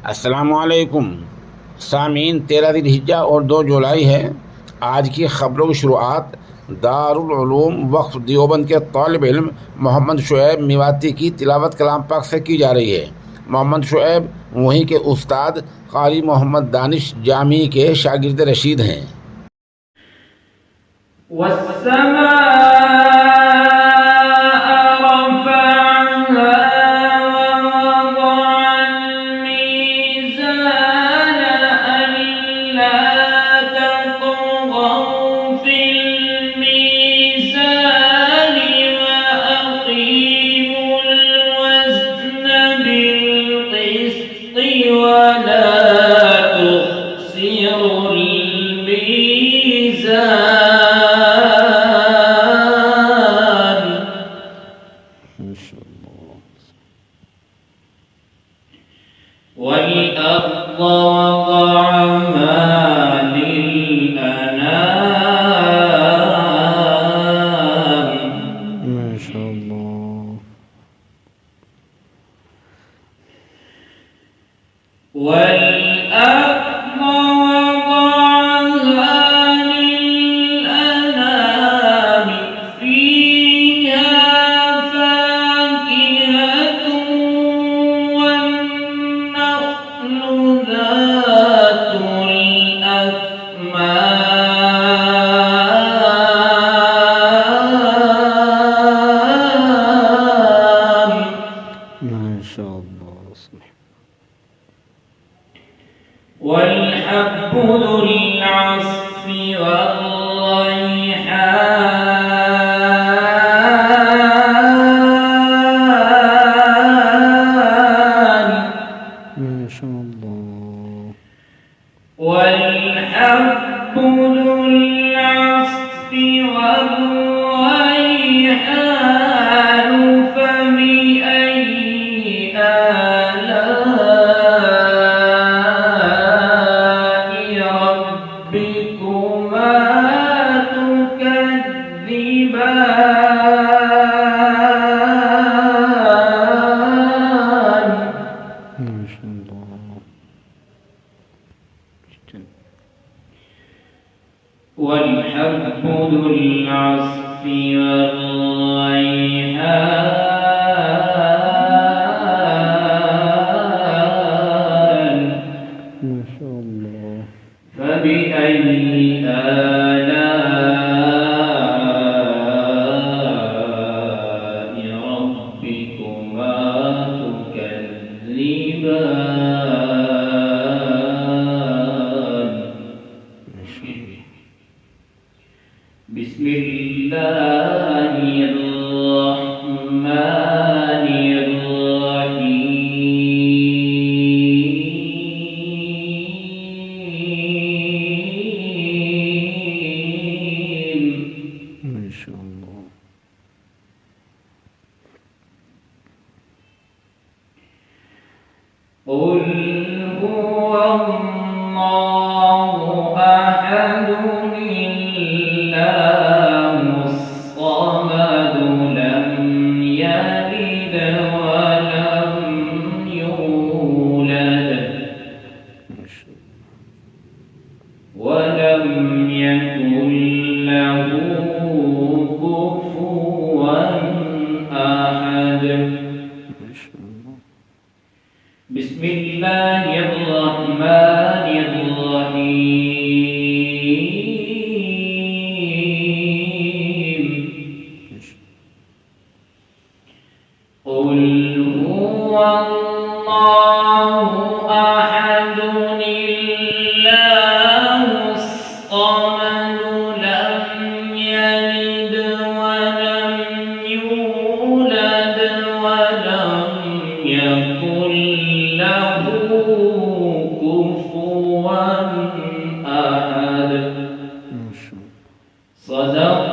अस्सलामुअलैकुम सामीन। 13 जिलहिज्जा और 2 जुलाई है। आज की ख़बरों की शुरुआत दारुल उलूम वक्फ देवबंद के तालिब इल्म मोहम्मद शुएब मेवाती की तिलावत कलाम पाक से की जा रही है। मोहम्मद शुएब वहीं के उस्ताद क़ारी मोहम्मद दानिश जामी के शागिर्द रशीद हैं। والأرض وضعها للأنام. ما شاء الله. والأرض وضعها للأنام فيها فاكهة والنخل ذات الأكمام. ما شاء الله. صحيح. والحب ذو العصف والريحان. ما شاء الله. والحب ذو العصف والريحان فبأي آلاء ربكما تكذبان. ما شاء الله. والحب ذو العصف والريحان ما شاء الله. فبأي آلاء ربكما تكذبان. بسم الله الرحمن الرحيم. ما شاء الله. قل هو الله أحد الله الصمد لم يلد ولم يولد ما شاء الله. ولم يكن له كفوا أحد. ما شاء الله. بسم الله الرحمن الرحيم. قل هو الله أحد الله الصمد لم يلد ولم يولد ولم يكن له كفوا أحد. ما شاء الله. صدق